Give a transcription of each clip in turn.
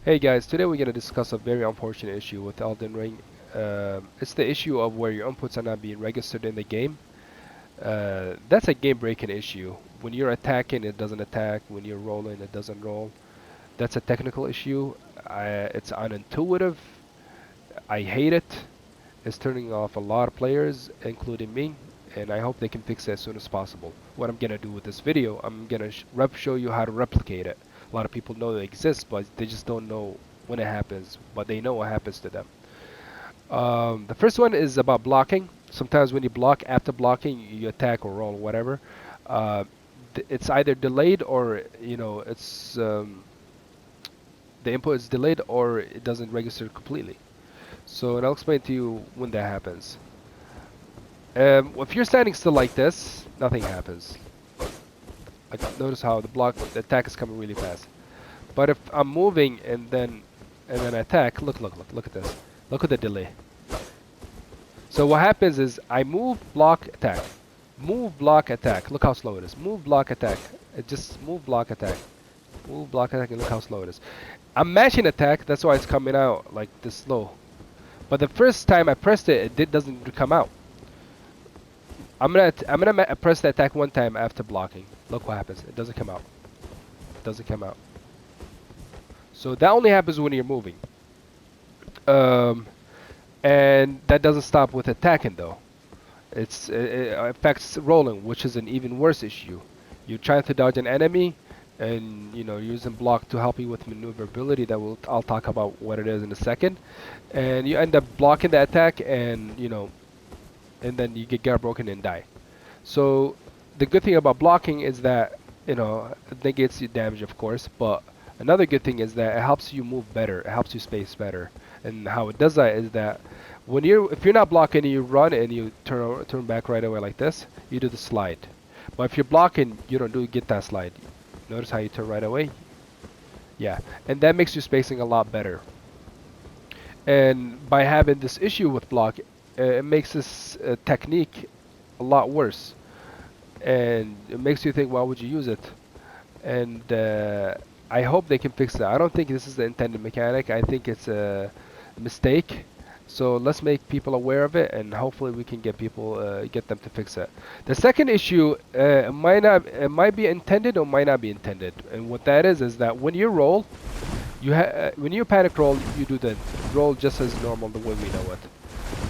Hey guys, today we're going to discuss a very unfortunate issue with Elden Ring. It's the issue of where your inputs are not being registered in the game. That's a game-breaking issue. When you're attacking, it doesn't attack. When you're rolling, it doesn't roll. That's a technical issue. It's unintuitive. I hate it. It's turning off a lot of players, including me, and I hope they can fix it as soon as possible. What I'm gonna do with this video, I'm gonna show you how to replicate it. A lot of people know it exists, but they just don't know when it happens, but they know what happens to them. The first one is about blocking. Sometimes when you block, after blocking, you attack or roll, whatever. Uh, it's either delayed or it's the input is delayed or it doesn't register completely. So and I'll explain to you when that happens. If you're standing still like this, nothing happens. Like notice how the attack is coming really fast. But if I'm moving and then attack, look at this. Look at the delay. So what happens is I move, block, attack. Move, block, attack. Look how slow it is. Move, block, attack. It just move, block, attack. Move, block, attack, and look how slow it is. I'm matching attack, that's why it's coming out like this slow. But the first time I pressed it, it doesn't come out. I'm gonna press the attack one time after blocking. Look what happens. It doesn't come out. It doesn't come out. So that only happens when you're moving. And that doesn't stop with attacking though. It affects rolling, which is an even worse issue. You're trying to dodge an enemy, and using block to help you with maneuverability. I'll talk about what it is in a second. And you end up blocking the attack, and and then you get broken and die. So the good thing about blocking is that it negates your damage, of course, but another good thing is that it helps you move better. It helps you space better. And how it does that is that if you're not blocking and you run and you turn back right away like this, you do the slide. But if you're blocking, you don't get that slide. Notice how you turn right away? Yeah, and that makes your spacing a lot better. And by having this issue with block, it makes this technique a lot worse. And it makes you think, why would you use it? And I hope they can fix that. I don't think this is the intended mechanic. I think it's a mistake. So let's make people aware of it, and hopefully we can get them to fix it. The second issue might be intended or might not be intended. And what that is that when you roll, when you panic roll, you do the roll just as normal the way we know it.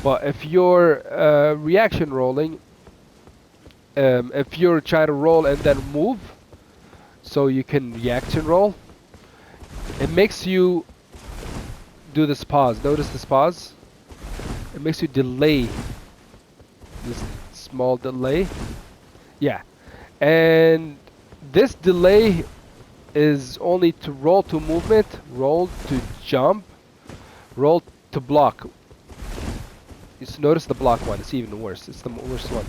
But if you're reaction rolling, if you're trying to roll and then move, so you can reaction roll, it makes you do this pause. Notice this pause? It makes you delay this small delay. Yeah. And this delay is only to roll to movement, roll to jump, roll to block. Just notice the block one, it's even worse. It's the worst one.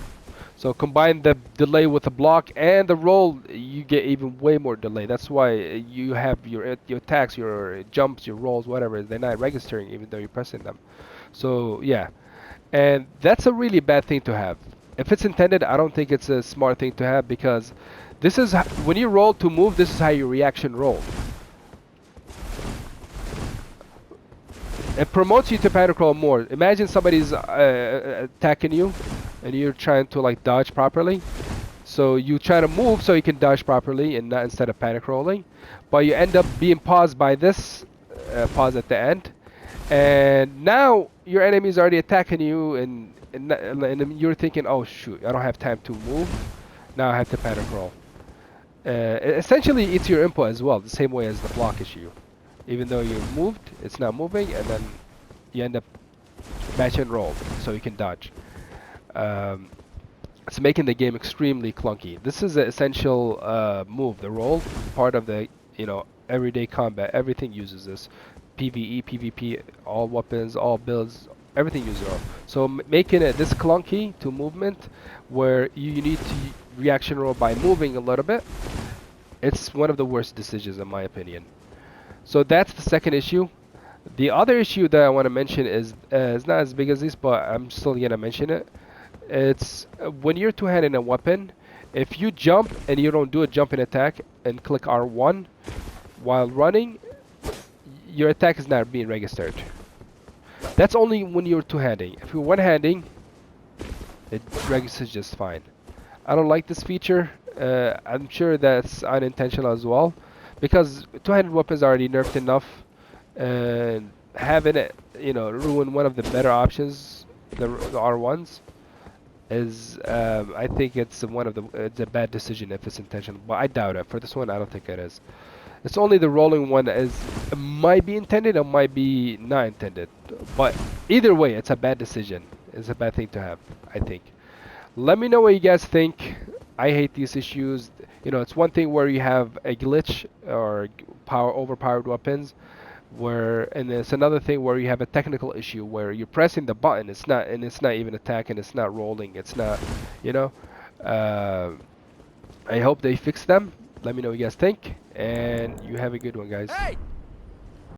So combine the delay with the block and the roll, you get even way more delay. That's why you have your attacks, your jumps, your rolls, whatever, they're not registering even though you're pressing them. So yeah, and that's a really bad thing to have. If it's intended, I don't think it's a smart thing to have, because this is when you roll to move, this is how your reaction roll. It promotes you to panic roll more. Imagine somebody's attacking you and you're trying to like dodge properly. So you try to move so you can dodge properly and not instead of panic rolling. But you end up being paused by this pause at the end. And now your enemy is already attacking you, and you're thinking, oh shoot, I don't have time to move. Now I have to panic roll. Essentially, it's your input as well, the same way as the block issue. Even though you moved, it's not moving, and then you end up match and roll, so you can dodge. It's making the game extremely clunky. This is an essential move, the roll, part of the everyday combat. Everything uses this. PvE, PvP, all weapons, all builds, everything uses roll. So making it this clunky to movement, where you need to reaction roll by moving a little bit, it's one of the worst decisions in my opinion. So that's the second issue. The other issue that I want to mention is it's not as big as this, but I'm still gonna mention it. It's when you're two-handing a weapon, if you jump and you don't do a jumping attack and click R1 while running, your attack is not being registered. That's only when you're two-handing. If you're one-handing, it registers just fine. I don't like this feature. I'm sure that's unintentional as well, because two-handed weapons are already nerfed enough, and having it, ruin one of the better options, the R1s, is I think it's a bad decision if it's intentional, but I doubt it. For this one, I don't think it is. It's only the rolling one that is might be intended or might be not intended, but either way, it's a bad decision. It's a bad thing to have, I think. Let me know what you guys think. I hate these issues. It's one thing where you have a glitch or overpowered weapons, and it's another thing where you have a technical issue where you're pressing the button, it's not even attacking, it's not rolling, it's not, you know. Uh, I hope they fix them. Let me know what you guys think, and you have a good one, guys. Hey!